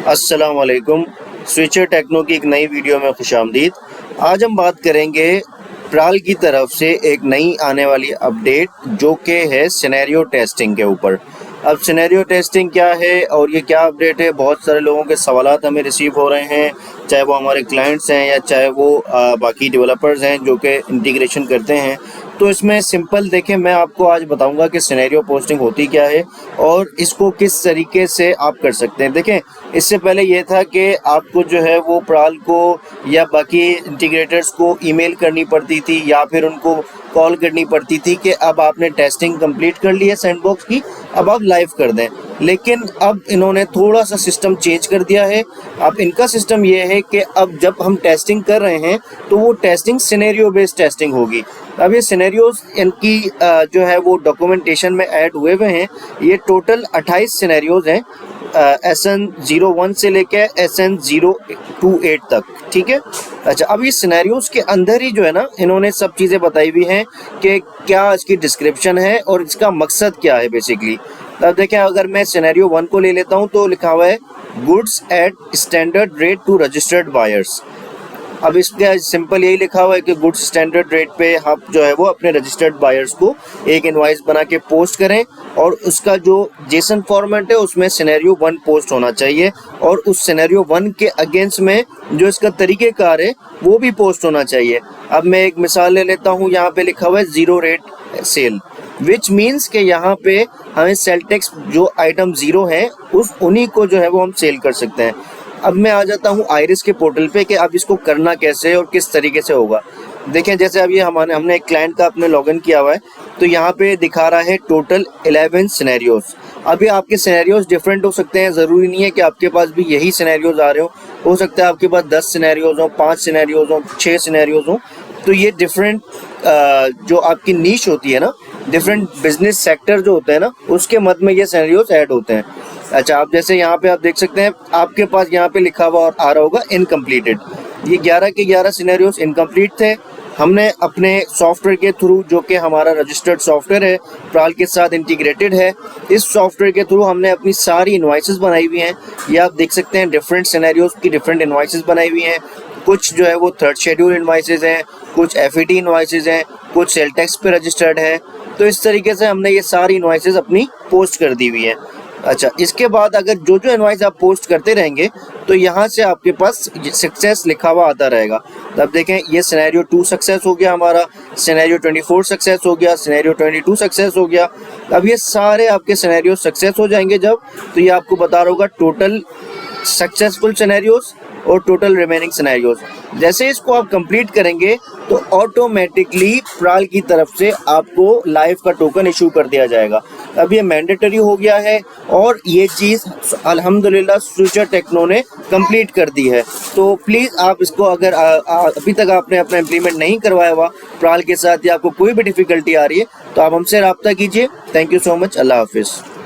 अस्सलाम वालेकुम। Switcher techno की एक नई वीडियो में खुशामदीद। आज हम बात करेंगे प्राल की तरफ से एक नई आने वाली अपडेट जो कि है सिनेरियो टेस्टिंग के ऊपर। अब सिनेरियो टेस्टिंग क्या है और ये क्या अपडेट है, बहुत सारे लोगों के सवालात हमें रिसीव हो रहे हैं, चाहे वो हमारे क्लाइंट्स हैं या चाहे वो बाकी डेवलपर्स हैं जो कि इंटीग्रेशन करते हैं। तो इसमें सिंपल देखें, मैं आपको आज बताऊंगा कि सिनेरियो पोस्टिंग होती क्या है और इसको किस तरीके से आप कर सकते हैं। देखें, इससे पहले ये था कि आपको जो है वो प्राल को या बाकी इंटीग्रेटर्स को ईमेल करनी पड़ती थी या फिर उनको कॉल करनी पड़ती थी कि अब आपने टेस्टिंग कंप्लीट कर ली है सैंडबॉक्स की, अब आप लाइव कर दें। लेकिन अब इन्होंने थोड़ा सा सिस्टम चेंज कर दिया है। अब इनका सिस्टम ये है कि अब जब हम टेस्टिंग कर रहे हैं तो वो टेस्टिंग सिनेरियो बेस्ड टेस्टिंग होगी। अब ये सिनेरियोज इनकी जो है वो डॉक्यूमेंटेशन में ऐड हुए हुए हैं। ये टोटल 28 सिनेरियोज हैं, SN01 से लेकर SN028 तक, ठीक है। अच्छा, अब ये सिनेरियोज के अंदर ही जो है ना, इन्होंने सब चीज़ें बताई हुई हैं कि क्या इसकी डिस्क्रिप्शन है और इसका मकसद क्या है बेसिकली। अब देखें, अगर मैं सिनेरियो 1 को ले लेता हूँ तो लिखा हुआ है goods at standard rate to registered buyers. अब इसका सिंपल यही लिखा हुआ है कि गुड्स स्टैंडर्ड रेट पे आप जो है वो अपने रजिस्टर्ड बायर्स को एक इनवॉइस बना के पोस्ट करें और उसका जो जेसन फॉर्मेट है उसमें सिनेरियो 1 पोस्ट होना चाहिए और उस सिनेरियो 1 के अगेंस्ट में जो इसका तरीक़ेकार है वो भी पोस्ट होना चाहिए। अब मैं एक मिसाल ले लेता हूँ, यहाँ पे लिखा हुआ है 0 रेट सेल, विच मीन्स के यहाँ पे हमें सेल टैक्स जो आइटम 0 है उन्हीं को जो है वो हम सेल कर सकते हैं। अब मैं आ जाता हूँ आयरिस के पोर्टल पे कि अब इसको करना कैसे और किस तरीके से होगा। देखें, जैसे अब ये हमने एक क्लाइंट का अपने लॉगिन किया हुआ है तो यहाँ पे दिखा रहा है टोटल 11 सिनेरियोज। अभी आपके सिनेरियोज डिफरेंट हो सकते हैं, ज़रूरी नहीं है कि आपके पास भी यही सिनेरियोज आ रहे हो सकता है आपके पास 10 सिनेरियोज हो, 5 सिनेरियोज हो, 6 सिनेरियोज हो। तो ये डिफरेंट जो आपकी नीश होती है ना, डिफरेंट बिजनेस सेक्टर जो होते हैं ना, उसके मद में ये सिनेरियोज ऐड होते हैं। अच्छा, आप जैसे यहाँ पे आप देख सकते हैं, आपके पास यहाँ पे लिखा हुआ और आ रहा होगा इनकम्प्लीटेड। ये 11 के 11 सिनेरियोज इनकम्प्लीट थे। हमने अपने सॉफ्टवेयर के थ्रू, जो कि हमारा रजिस्टर्ड सॉफ्टवेयर है, प्राल के साथ इंटीग्रेटेड है, इस सॉफ्टवेयर के थ्रू हमने अपनी सारी इनवॉइसेस बनाई हुई हैं। ये आप देख सकते हैं, डिफरेंट सिनेरियोज की डिफरेंट इनवॉइसेस बनाई हुई हैं। कुछ जो है वो थर्ड शेड्यूल इनवॉइसेस हैं, कुछ FET इनवॉइसेस हैं, कुछ सेल टैक्स पे रजिस्टर्ड हैं। तो इस तरीके से हमने ये सारी इनवॉइसेस अपनी पोस्ट कर दी हुई हैं। अच्छा, इसके बाद अगर जो इनवॉइस आप पोस्ट करते रहेंगे तो यहाँ से आपके पास सक्सेस लिखा हुआ आता रहेगा। तो अब देखें, ये सिनेरियो 2 सक्सेस हो गया हमारा, सिनेरियो 24 सक्सेस हो गया, सिनेरियो 22 सक्सेस हो गया। अब ये सारे आपके सिनेरियो सक्सेस हो जाएंगे जब, तो ये आपको बता रहा होगा टोटल सक्सेसफुल सिनेरियोज और टोटल रिमेनिंग सिनेरियोज। जैसे इसको आप कंप्लीट करेंगे तो ऑटोमेटिकली प्राल की तरफ से आपको लाइव का टोकन इशू कर दिया जाएगा। अब ये मैंडेटरी हो गया है और ये चीज़ अल्हम्दुलिल्लाह स्विचर टेक्नो ने कंप्लीट कर दी है। तो प्लीज़ आप इसको, अगर अभी तक आपने अपना इम्प्लीमेंट नहीं करवाया हुआ प्राल के साथ या आपको कोई भी डिफ़िकल्टी आ रही है तो आप हमसे रब्ता कीजिए। Thank you so much. अल्लाह हाफिज़।